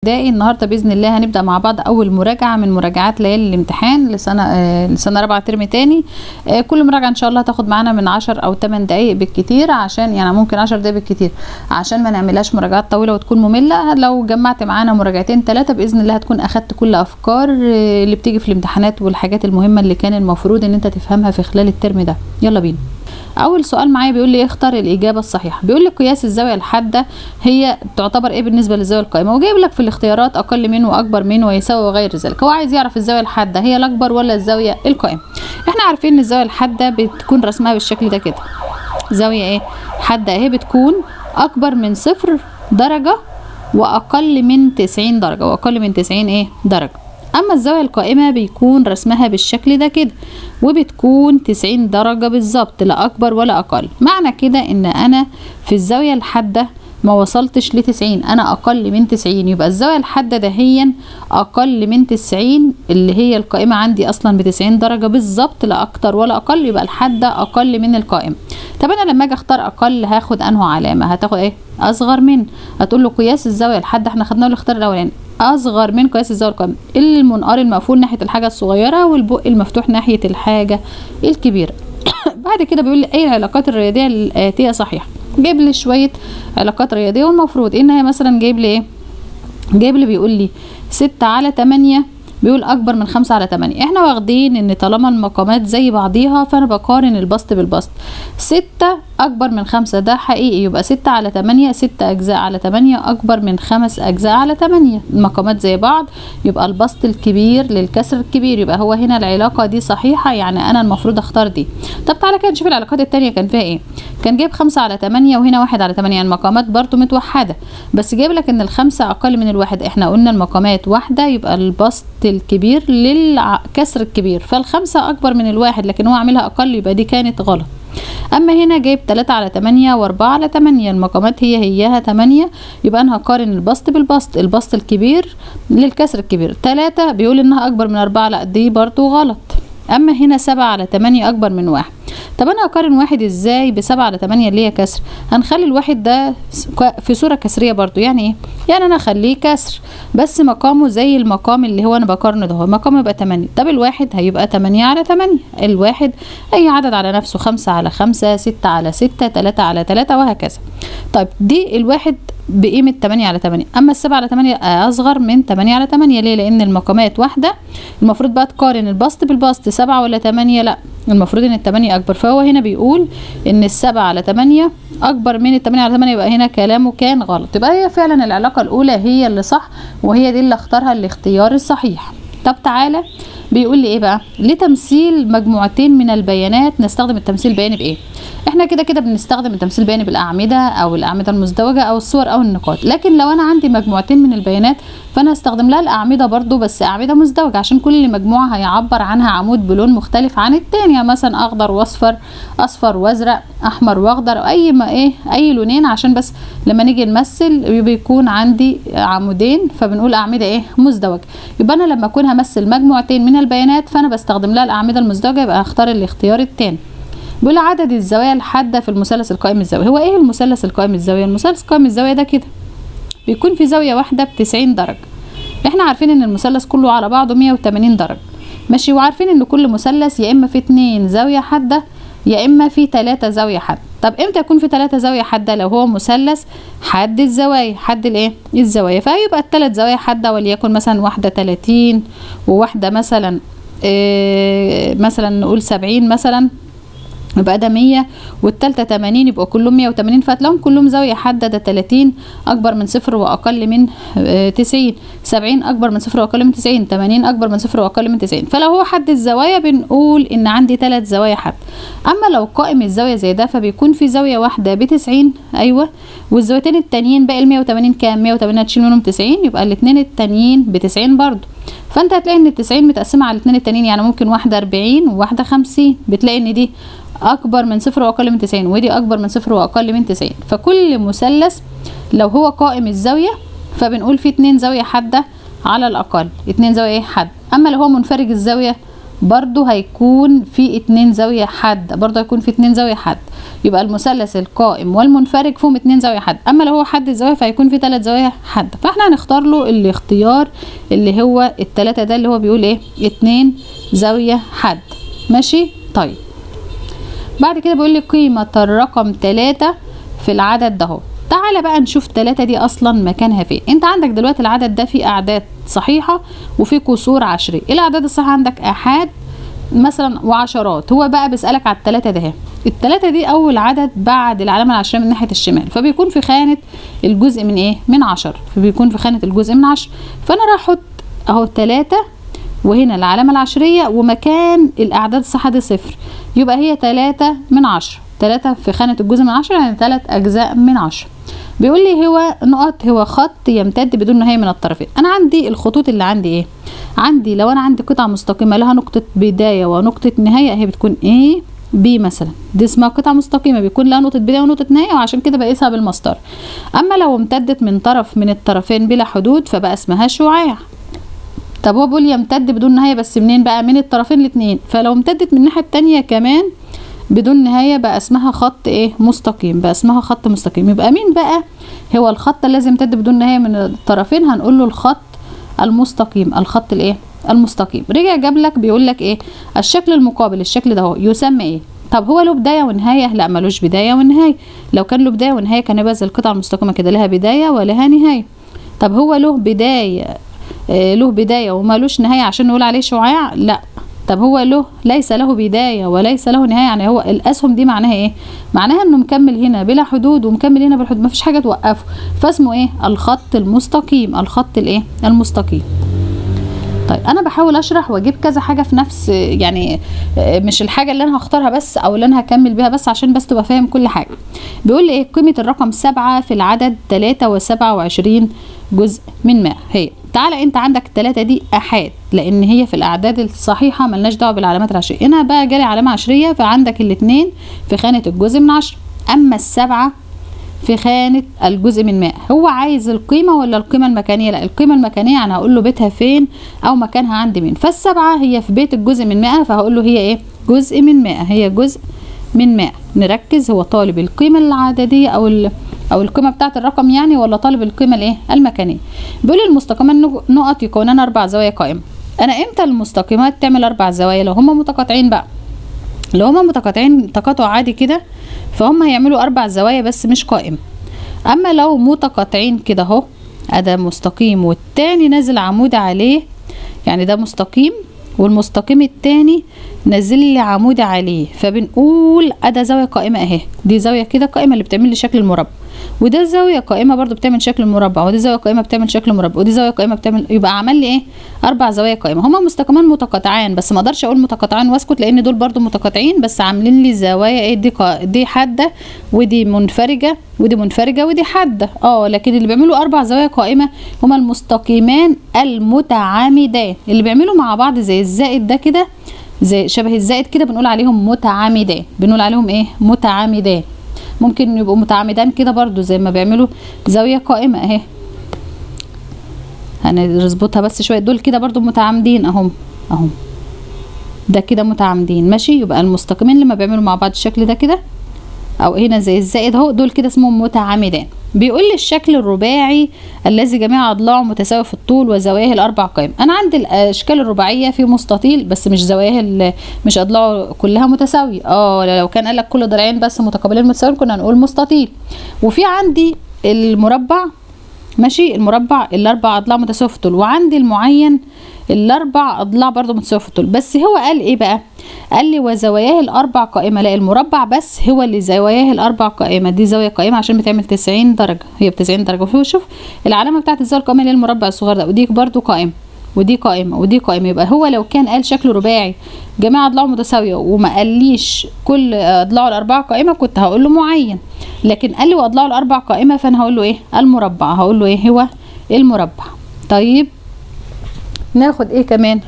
ابتدائي. النهارده باذن الله هنبدا مع بعض اول مراجعه من مراجعات ليالي الامتحان لسنه رابعه ترم تاني. كل مراجعه ان شاء الله هتاخد معانا من 10 او 8 دقائق بالكتير، عشان يعني ممكن 10 دقائق بالكتير، عشان ما نعملهاش مراجعات طويله وتكون ممله. لو جمعت معانا مراجعتين 3 باذن الله هتكون اخدت كل افكار اللي بتيجي في الامتحانات والحاجات المهمه اللي كان المفروض ان انت تفهمها في خلال الترم ده. يلا بينا. اول سؤال معايا بيقول لي اختر الاجابه الصحيحه. بيقول لي قياس الزاويه الحاده هي تعتبر ايه بالنسبه للزاويه القائمه، وجايب لك في الاختيارات اقل من واكبر من ويساوي وغير ذلك. هو عايز يعرف الزاويه الحاده هي الاكبر ولا الزاويه القائمه. احنا عارفين ان الزاويه الحاده بتكون رسمها بالشكل ده كده، زاويه ايه حاده اهي بتكون اكبر من 0 درجه واقل من 90 درجه، واقل من 90 ايه درجه. اما الزاويه القائمه بيكون رسمها بالشكل ده كده، وبتكون 90 درجه بالظبط، لا اكبر ولا اقل. معنى كده ان انا في الزاويه الحاده ما وصلتش ل 90، انا اقل من 90، يبقى الزاويه الحاده دهيا اقل من 90 اللي هي القائمه عندي اصلا ب 90 درجه بالظبط، لا اكتر ولا اقل، يبقى الحاده اقل من القائمه. طب انا لما اجي اختار اقل هاخد انه علامه، هتاخد ايه؟ اصغر من. هتقول له قياس الزاويه الحاده، احنا خدناه الاختيار الاولاني، اصغر من قياس الزاويه القائمه. المنقار المقفول ناحيه الحاجه الصغيره والبق المفتوح ناحيه الحاجه الكبيره. بعد كده بيقول لي اي العلاقات الرياضيه الاتيه صحيحه. جايب لي شويه علاقات رياضيه، والمفروض ان هي مثلا جايب لي ايه؟ جايب لي بيقول لي 6 على 8 بيقول اكبر من 5 على 8. احنا واخدين ان طالما المقامات زي بعضيها فانا بقارن البسط بالبسط. 6 اكبر من 5 ده حقيقي، يبقى 6 على 8 6 اجزاء على 8 اكبر من 5 اجزاء على 8. المقامات زي بعض، يبقى البسط الكبير للكسر الكبير، يبقى هو هنا العلاقه دي صحيحه، يعني انا المفروض اختار دي. طب تعالى كده نشوف العلاقات التانية كان فيها ايه. كان جايب 5 على 8 وهنا 1 على 8، يعني المقامات برضو متوحده، بس جايب لك ان الخمسة اقل من الواحد. احنا قلنا المقامات واحده، يبقى البسط الكبير للكسر الكبير، فالخمسة اكبر من الواحد لكن هو عاملها اقل، يبقى دي كانت غلط. اما هنا جايب 3 على 8 و4 على 8، المقامات هيها 8، يبقى انا هقارن البسط بالبسط، البسط الكبير للكسر الكبير. 3 بيقول انها اكبر من 4، لا دي برضو غلط. اما هنا 7 على 8 اكبر من 1. طب انا هقارن واحد ازاي ب7 على 8 اللي هي كسر؟ هنخلي الواحد ده في صورة كسرية برضو. يعني ايه؟ يعني انا اخليه كسر بس مقامه زي المقام اللي هو انا بقارنه ده، هو مقامه يبقى 8. طب الواحد هيبقى 8 على 8، الواحد اي عدد على نفسه، 5 على 5 6 على 6 3 على 3 وهكذا. طيب دي الواحد بقيمة 8 على 8، اما ال7 على 8 اصغر من 8 على 8. ليه؟ لان المقامات واحدة. المفروض بقى تقارن البسط بالبسط، 7 ولا 8؟ لا، المفروض ان ال8 اكبر، فهو هنا بيقول ان ال7 على 8 اكبر من ال8 على 8، يبقى هنا كلامه كان غلط. يبقى هي فعلا العلاقة الاولى هي اللي صح، وهي دي اللي اختارها الاختيار الصحيح. طب تعالى بيقول لي ايه بقى؟ لتمثيل مجموعتين من البيانات نستخدم التمثيل البياني بايه؟ احنا كده كده بنستخدم التمثيل البياني بالاعمده او الاعمده المزدوجه او الصور او النقاط، لكن لو انا عندي مجموعتين من البيانات فانا هستخدم لها الاعمده برضو، بس اعمده مزدوجه، عشان كل مجموعه هيعبر عنها عمود بلون مختلف عن التاني. يعني مثلا اخضر واصفر، اصفر وازرق، احمر واخضر، اي ما ايه اي لونين، عشان بس لما نيجي نمثل بيكون عندي عمودين فبنقول اعمده ايه مزدوجه. يبقى انا لما اكون همثل مجموعتين من البيانات فانا بستخدم لها الاعمده المزدوجه، يبقى هختار الاختيار التاني. بيقول عدد الزوايا الحاده في المثلث القائم الزاويه. هو ايه المثلث القائم الزاويه؟ المثلث القائم الزاويه ده كده بيكون في زاويه واحده ب90 درجه. احنا عارفين ان المثلث كله على بعضه 180 درجه، ماشي، وعارفين ان كل مثلث يا اما في 2 زاويه حاده يا اما في 3 زاويه حاده. طب امتى يكون في 3 زاويه حاده؟ لو هو مثلث حد الزوايا، حد الايه الزوايا، فيبقى ال3 زوايا حاده، وليكن مثلا واحده 30 وواحده مثلا مثلا نقول 70 مثلا، يبقى ده 100 والتالتة 80، يبقى كلهم 180، فهتلاقيهم كلهم زاوية حادة. ده 30 أكبر من 0 وأقل من 90، 70 أكبر من 0 وأقل من 90، 80 أكبر من 0 وأقل من 90. فلو هو حد الزوايا بنقول إن عندي 3 زوايا حد. أما لو قائم الزاوية زي ده فبيكون في زاوية واحدة ب90، أيوة، والزاويتين التانيين باقي ال 180 كام؟ 180 هتشيل منهم 90، يبقى الاتنين التانيين ب90 برضو. فأنت هتلاقي إن ال90 متقسمة على الاتنين التانيين، يعني ممكن واحدة 40 وواحدة 50، بتلاقي إن دي اكبر من 0 واقل من 90، ودي اكبر من 0 واقل من 90. فكل مثلث لو هو قائم الزاويه فبنقول فيه 2 زاويه حاده على الاقل، 2 زاويه حد. اما لو هو منفرج الزاويه برضو هيكون في 2 زاويه حد، برضو هيكون في 2 زاويه حد. يبقى المثلث القائم والمنفرج فيهم 2 زاويه حاده، اما لو هو حد الزاويه فهيكون في 3 زوايا حاده، فاحنا هنختار له الاختيار اللي هو ال3 ده اللي هو بيقول ايه 2 زاويه حاده. ماشي. طيب بعد كده بيقول لي قيمه الرقم 3 في العدد ده اهو. تعالى بقى نشوف 3 دي اصلا مكانها فين. انت عندك دلوقتي العدد ده فيه اعداد صحيحه وفيه كسور عشريه. ايه الاعداد الصحيحه؟ عندك احاد مثلا وعشرات. هو بقى بيسالك على ال3 ده. ال3 دي اول عدد بعد العلامه العشريه من ناحيه الشمال، فبيكون في خانه الجزء من ايه من 10، فبيكون في خانه الجزء من 10. فانا راح احط اهو 3 وهنا العلامه العشريه ومكان الاعداد الصحيحه دي 0، يبقى هي 3 من 10. 3 في خانه الجزء من 10 يعني 3 اجزاء من 10. بيقول لي هو نقط هو خط يمتد بدون نهايه من الطرفين. انا عندي الخطوط اللي عندي ايه؟ عندي لو انا عندي قطعه مستقيمه لها نقطه بدايه ونقطه نهايه، هي بتكون ايه بي مثلا، دي اسمها قطعه مستقيمه بيكون لها نقطه بدايه ونقطه نهايه، وعشان كده بقيسها بالمسطره. اما لو امتدت من طرف من الطرفين بلا حدود فبقى اسمها شعاع. طب هو بيقول يمتد بدون نهايه بس منين بقى؟ من الطرفين الاثنين، فلو امتدت من الناحيه الثانيه كمان بدون نهايه بقى اسمها خط ايه مستقيم، بقى اسمها خط مستقيم. يبقى مين بقى هو الخط الذي يمتد بدون نهايه من الطرفين؟ هنقول له الخط المستقيم، الخط الايه المستقيم. رجع جاب لك بيقول لك ايه الشكل المقابل، الشكل ده هو يسمى ايه؟ طب هو له بدايه ونهايه؟ لا ملوش بدايه ونهايه. لو كان له بدايه ونهايه كان يبقى زي القطعه المستقيمه كده لها بدايه ولها نهايه. طب هو له بدايه له بدايه ومالوش نهايه عشان نقول عليه شعاع؟ لا. طب هو ليس له بدايه وليس له نهايه، يعني هو الاسهم دي معناها ايه؟ معناها انه مكمل هنا بلا حدود ومكمل هنا بالحدود، مفيش حاجه توقفه، فاسمه ايه؟ الخط المستقيم، الخط الايه المستقيم. طيب انا بحاول اشرح واجيب كذا حاجه في نفس يعني مش الحاجه اللي انا هختارها بس او اللي انا هكمل بيها بس، عشان بس تبقى فاهم كل حاجه. بيقول لي ايه قيمه الرقم 7 في العدد 23 جزء من 100. هي تعالى انت عندك 3 دي احاد لان هي في الاعداد الصحيحه ملناش دعوه بالعلامات العشريه. هنا بقى جالي علامه عشريه فعندك الاثنين في خانه الجزء من 10، اما ال7 في خانة الجزء من 100. هو عايز القيمة ولا القيمة المكانية؟ لا القيمة المكانية، يعني هقول له بيتها فين او مكانها عند مين. فال7 هي في بيت الجزء من 100 فهقول له هي ايه جزء من 100، هي جزء من 100. نركز هو طالب القيمة العددية او القيمة بتاعة الرقم يعني، ولا طالب القيمة الايه المكانية. بيقول المستقيمان نقط يكونان 4 زوايا قائمة. انا امتى المستقيمات تعمل 4 زوايا؟ لو هما متقاطعين بقى. لو هما متقاطعين تقاطع عادي كده فهم هيعملوا 4 زوايا بس مش قائم. اما لو متقاطعين كده اهو، ده مستقيم والتاني نازل عمود عليه، يعني ده مستقيم والمستقيم التاني نازل لي عمود عليه، فبنقول ده زاويه قائمه اهي. دي زاويه كده قائمه اللي بتعمل لي شكل المربع، وده زاويه قائمه برضو بتعمل شكل المربع، ودي زاويه قائمه بتعمل شكل المربع، ودي زاويه قائمه بتعمل، يبقى عمل لي ايه 4 زوايا قائمه. هما مستقيمان متقاطعان بس ما اقدرش اقول متقاطعان واسكت لان دول برضو متقاطعين بس عاملين لي زوايا ايه، دي حاده ودي منفرجه ودي منفرجه ودي حاده. لكن اللي بيعملوا 4 زوايا قائمه هما المستقيمان المتعامدان اللي بيعملوا مع بعض زي الزائد ده كده، زي شبه الزائد كده، بنقول عليهم متعامدان. بنقول عليهم ايه متعامدان. ممكن يبقوا متعامدان كده برضو زي ما بيعملوا زاويه قائمه اهي. هنظبطها بس شويه. دول كده برضو متعامدين اهم ده كده متعامدين. ماشي. يبقى المستقيمين لما بيعملوا مع بعض الشكل ده كده او هنا زي الزائد اهو، دول كده اسمهم متعامدان. بيقول لي الشكل الرباعي الذي جميع اضلاعه متساويه في الطول وزواياه الاربع قائم. انا عندي الاشكال الرباعيه في مستطيل بس مش زواياه مش اضلاعه كلها متساويه. لو كان قال لك كل ضلعين بس متقابلين متساويين كنا هنقول مستطيل. وفي عندي المربع، ماشي، المربع الاربع اضلاع متساويه في الطول، وعندي المعين الاربع اضلاع برضو متساويه في الطول. بس هو قال ايه بقى؟ قال لي وزواياه الاربع قائمه. لا المربع بس هو اللي زواياه الاربع قائمه. دي زاويه قائمه عشان بتعمل 90 درجه، هي ب 90 درجه. شوف العلامه بتاعت الزاويه القائمه اللي هي المربع الصغير ده، ودي برضو قائمه ودي قائمه ودي قائمه. يبقى هو لو كان قال شكل رباعي جميع اضلاعه متساويه وما قاليش كل اضلاعه الاربعه قائمه كنت هقول له معين، لكن قال لي واضلاعه الاربع قائمه فانا هقول له ايه المربع، هقول له ايه هو المربع. طيب ناخد ايه كمان؟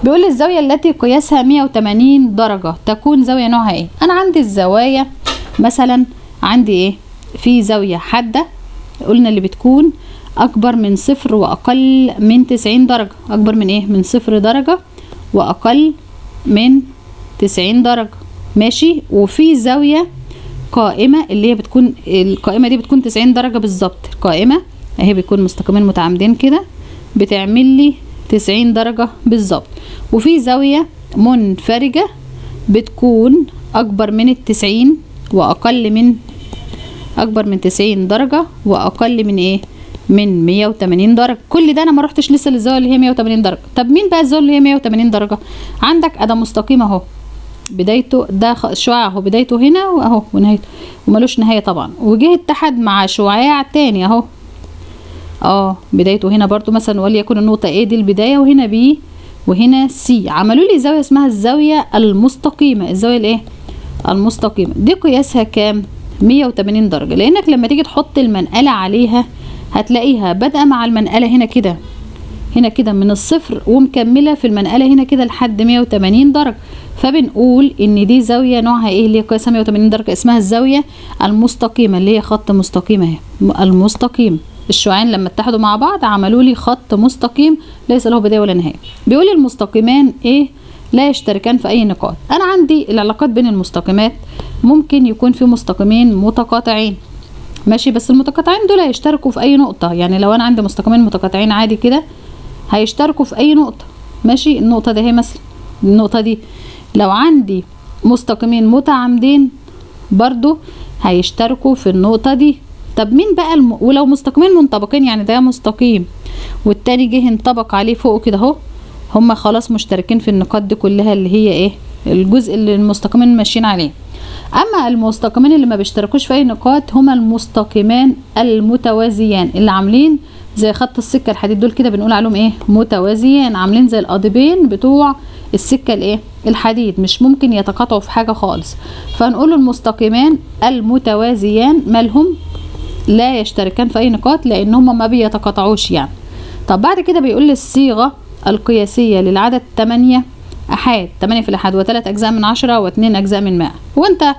بيقول لي الزاويه التي قياسها 180 درجه تكون زاويه نوعها ايه؟ انا عندي الزوايا مثلا عندي ايه، في زاويه حاده قلنا اللي بتكون اكبر من 0 واقل من 90 درجه. اكبر من ايه؟ من 0 درجه واقل من 90 درجه. ماشي. وفي زاويه قائمة، اللي هي بتكون القائمة دي بتكون 90 درجة بالظبط. قائمة اهي بيكون مستقيمين متعامدين كده، بتعمل لي 90 درجة بالظبط. وفي زاوية منفرجة بتكون اكبر من ال90 واقل من 90 درجة واقل من ايه، من 180 درجة. كل ده انا ما رحتش لسه للزاوية اللي هي 180 درجة. طب مين بقى الزاوية اللي هي 180 درجة؟ عندك ادي مستقيم اهو، بدايته ده شعاع اهو، بدايته هنا واهو ونهايته وملوش نهاية طبعا، وجه اتحد مع شعاع تاني اهو، بدايته هنا برضو مثلا، وليكن النقطة A دي البداية، وهنا B وهنا C. عملوا لي زاوية اسمها الزاوية المستقيمة. الزاوية الايه؟ المستقيمة. دي قياسها كام؟ 180 درجة. لانك لما تيجي تحط المنقلة عليها هتلاقيها بادئة مع المنقلة هنا كده، هنا كده من الصفر، ومكملة في المنقلة هنا كده لحد 180 درجة. فبنقول ان دي زاوية نوعها ايه اللي هي قياسها 180 درجة؟ اسمها الزاوية المستقيمة، اللي هي خط مستقيم اهي، المستقيم. الشعاعين لما اتحدوا مع بعض عملوا لي خط مستقيم ليس له بداية ولا نهاية. بيقول المستقيمان ايه؟ لا يشتركان في اي نقاط. انا عندي العلاقات بين المستقيمات ممكن يكون في مستقيمين متقاطعين، ماشي، بس المتقاطعين دول هيشتركوا في اي نقطة. يعني لو انا عندي مستقيمين متقاطعين عادي كده هيشتركوا في اي نقطة، ماشي. النقطة دي هي مثلا النقطة دي. لو عندي مستقيمين متعامدين برضو هيشتركوا في النقطة دي. طب مين بقى ولو مستقيمين منطبقين، يعني ده مستقيم والتاني جه انطبق عليه فوق كده اهو، هما خلاص مشتركين في النقاط دي كلها، اللي هي ايه؟ الجزء اللي المستقيمين ماشيين عليه. اما المستقيمين اللي ما بيشتركوش في اي نقاط هما المستقيمان المتوازيان، اللي عاملين زي خط السكه الحديد دول كده، بنقول عليهم ايه؟ متوازيان، عاملين زي القضيبين بتوع السكه الايه؟ الحديد، مش ممكن يتقاطعوا في حاجه خالص. فنقول المستقيمان المتوازيان مالهم؟ لا يشتركان في اي نقاط، لان هما ما بيتقاطعوش يعني. طب بعد كده بيقول لي الصيغه القياسيه للعدد 8 احاد، 8 في الاحاد، و3 اجزاء من 10 و2 اجزاء من 100. وانت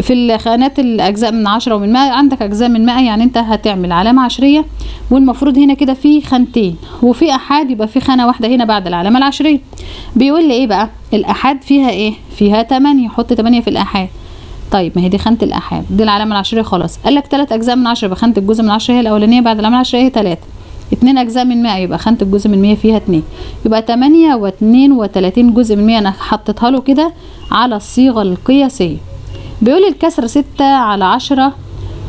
في الخانات الاجزاء من 10 ومن 100 عندك اجزاء من 100، يعني انت هتعمل علامه عشريه، والمفروض هنا كده في خانتين، وفي احاد يبقى في خانه واحده هنا بعد العلامه العشريه. بيقول لي ايه بقى؟ الاحاد فيها ايه؟ فيها 8، حط 8 في الاحاد. طيب ما هي دي خانه الاحاد، دي العلامه العشريه خلاص. قال لك 3 اجزاء من 10 يبقى خانه الجزء من 10 هي الاولانيه، بعد العلامه العشريه هي 3. 2 اجزاء من 100 يبقى خانه الجزء من 100 فيها 2، يبقى 8 و32 جزء من 100. انا حطيتها له كده على الصيغه القياسيه. بيقول الكسر 6 على 10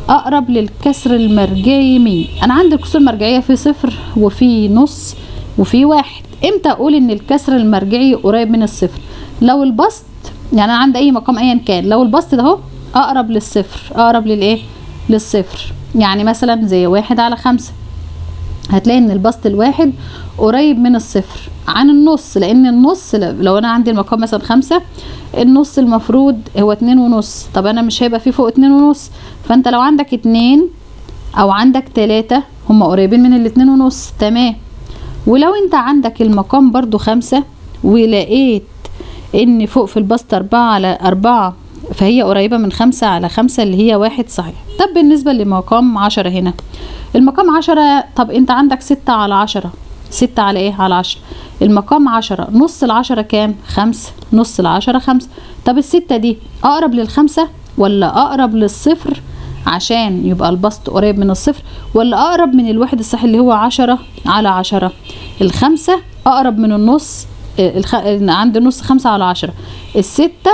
اقرب للكسر المرجعي مين؟ انا عندي الكسور المرجعيه في 0 وفي نص وفي 1. امتى اقول ان الكسر المرجعي قريب من الصفر؟ لو البسط، يعني انا عندي اي مقام ايا كان، لو البسط ده اهو اقرب للصفر، اقرب للايه؟ للصفر. يعني مثلا زي 1 على 5، هتلاقي ان البسط الواحد قريب من الصفر عن النص، لان النص لو انا عندي المقام مثلا 5، النص المفروض هو 2.5. طب انا مش هيبقى فيه فوق 2.5، فانت لو عندك 2 او عندك 3 هم قريبين من 2.5، تمام. ولو انت عندك المقام برضو 5 ولقيت ان فوق في البسط 4 على 4، فهي قريبة من 5 على 5 اللي هي 1 صحيح. طب بالنسبة لمقام 10 هنا، المقام 10، طب انت عندك 6 على 10، 6 على ايه؟ على 10. المقام 10، نص ال10 كام؟ 5، نص ال10 5. طب ال6 دي اقرب لل5 ولا اقرب للصفر عشان يبقى البسط قريب من الصفر، ولا اقرب من الواحد الصحيح اللي هو 10 على 10؟ ال5 اقرب من النص، عند النص 5 على 10. ال6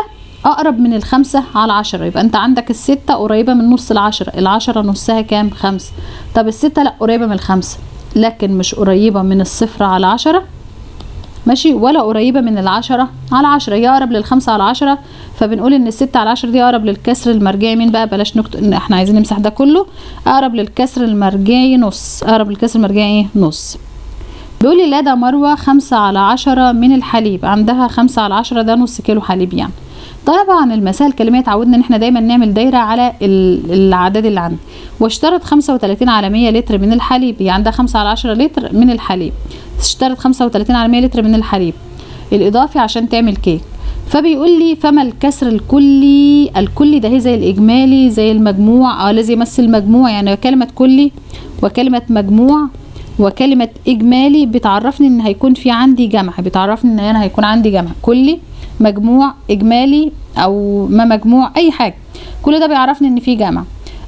اقرب من ال5 على 10، يبقى انت عندك ال6 قريبة من نص ال10. ال10 نصها كام؟ 5. طب ال6 لا، قريبة من ال5 لكن مش قريبة من الصفر على 10، ماشي، ولا قريبة من ال10 على 10، هي اقرب لل5 على 10. فبنقول ان ال6 على 10 دي اقرب للكسر المرجعي مين بقى؟ بلاش نكتب، احنا عايزين نمسح ده كله. اقرب للكسر المرجعي نص، اقرب للكسر المرجعي ايه؟ نص. بيقول لي لا، ده مروة 5 على 10 من الحليب، عندها 5 على 10 ده نص كيلو حليب يعني. طبعا المسائل الكلميه اتعودنا ان احنا دايما نعمل دايره على الاعداد اللي عندنا. واشترط 35 على 100 لتر من الحليب، هي عندها 5 على 10 لتر من الحليب، اشترط 35 على 100 لتر من الحليب الاضافي عشان تعمل كيك. فبيقول لي فما الكسر الكلي؟ الكلي ده هي زي الاجمالي زي المجموع، الذي يمثل مجموع، يعني كلمه كلي وكلمه مجموع وكلمه اجمالي بتعرفني ان هيكون في عندي جمع، بتعرفني ان انا هيكون عندي جمع. كلي، مجموع، اجمالي، او ما مجموع، اي حاجه. كل ده بيعرفني ان في جمع.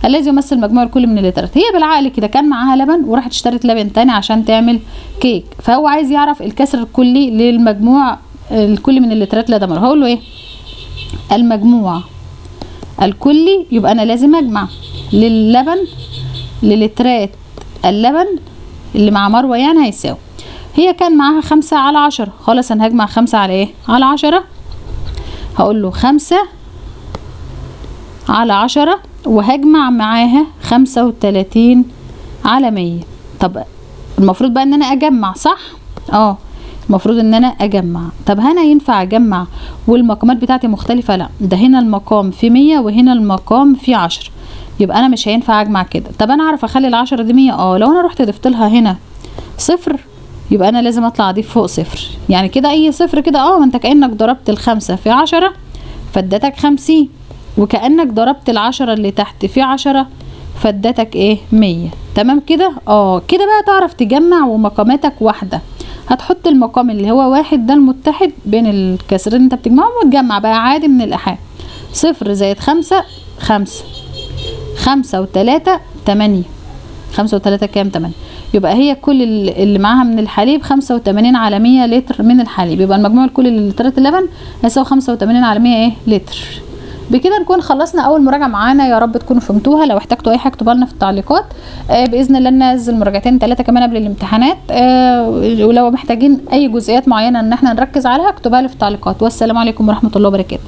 الذي يمثل مجموع الكل من اللترات. هي بالعقل كده كان معاها لبن وراحت اشترت لبن تاني عشان تعمل كيك، فهو عايز يعرف الكسر الكلي للمجموع الكلي من اللترات لا دمر. هقول له ايه؟ المجموع الكلي، يبقى انا لازم اجمع لللبن للترات اللبن اللي مع مروه يعني هيساوي. هي كان معاها 5 على 10، خلاص انا هجمع 5 على ايه؟ على 10. هقول له 5 على 10 وهجمع معاها 35 على 100. طب المفروض بقى ان انا اجمع، صح؟ المفروض ان انا اجمع. طب هنا ينفع اجمع والمقامات بتاعتي مختلفة؟ لا، ده هنا المقام في 100 وهنا المقام في 10، يبقى انا مش هينفع اجمع كده. طب انا اعرف اخلي ال10 دي 100؟ لو انا رحت ضفت لها هنا صفر يبقى انا لازم اطلع اضيف فوق صفر، يعني كده اي صفر كده ما انت كأنك ضربت ال5 في 10 فادتك 50، وكأنك ضربت ال10 اللي تحت في 10 فادتك ايه؟ 100. تمام كده؟ كده بقى تعرف تجمع ومقاماتك واحدة. هتحط المقام اللي هو 1 ده المتحد بين الكسرين اللي انت بتجمعهم وتجمع بقى عادي من الإيحاء. 0 زائد 5 5، 5 و3 8، 5 و3 كام؟ 8. يبقى هي كل اللي معاها من الحليب 85 على 100 لتر من الحليب، يبقى المجموع الكلي للترات اللبن هيساوي 85 على 100 لتر. بكده نكون خلصنا اول مراجعه معانا، يا رب تكونوا فهمتوها. لو احتجتوا اي حاجه اكتبوا لنا في التعليقات، باذن الله ننزل مراجعتين 3 كمان قبل الامتحانات. ولو محتاجين اي جزئيات معينه ان احنا نركز عليها اكتبوها لي في التعليقات. والسلام عليكم ورحمه الله وبركاته.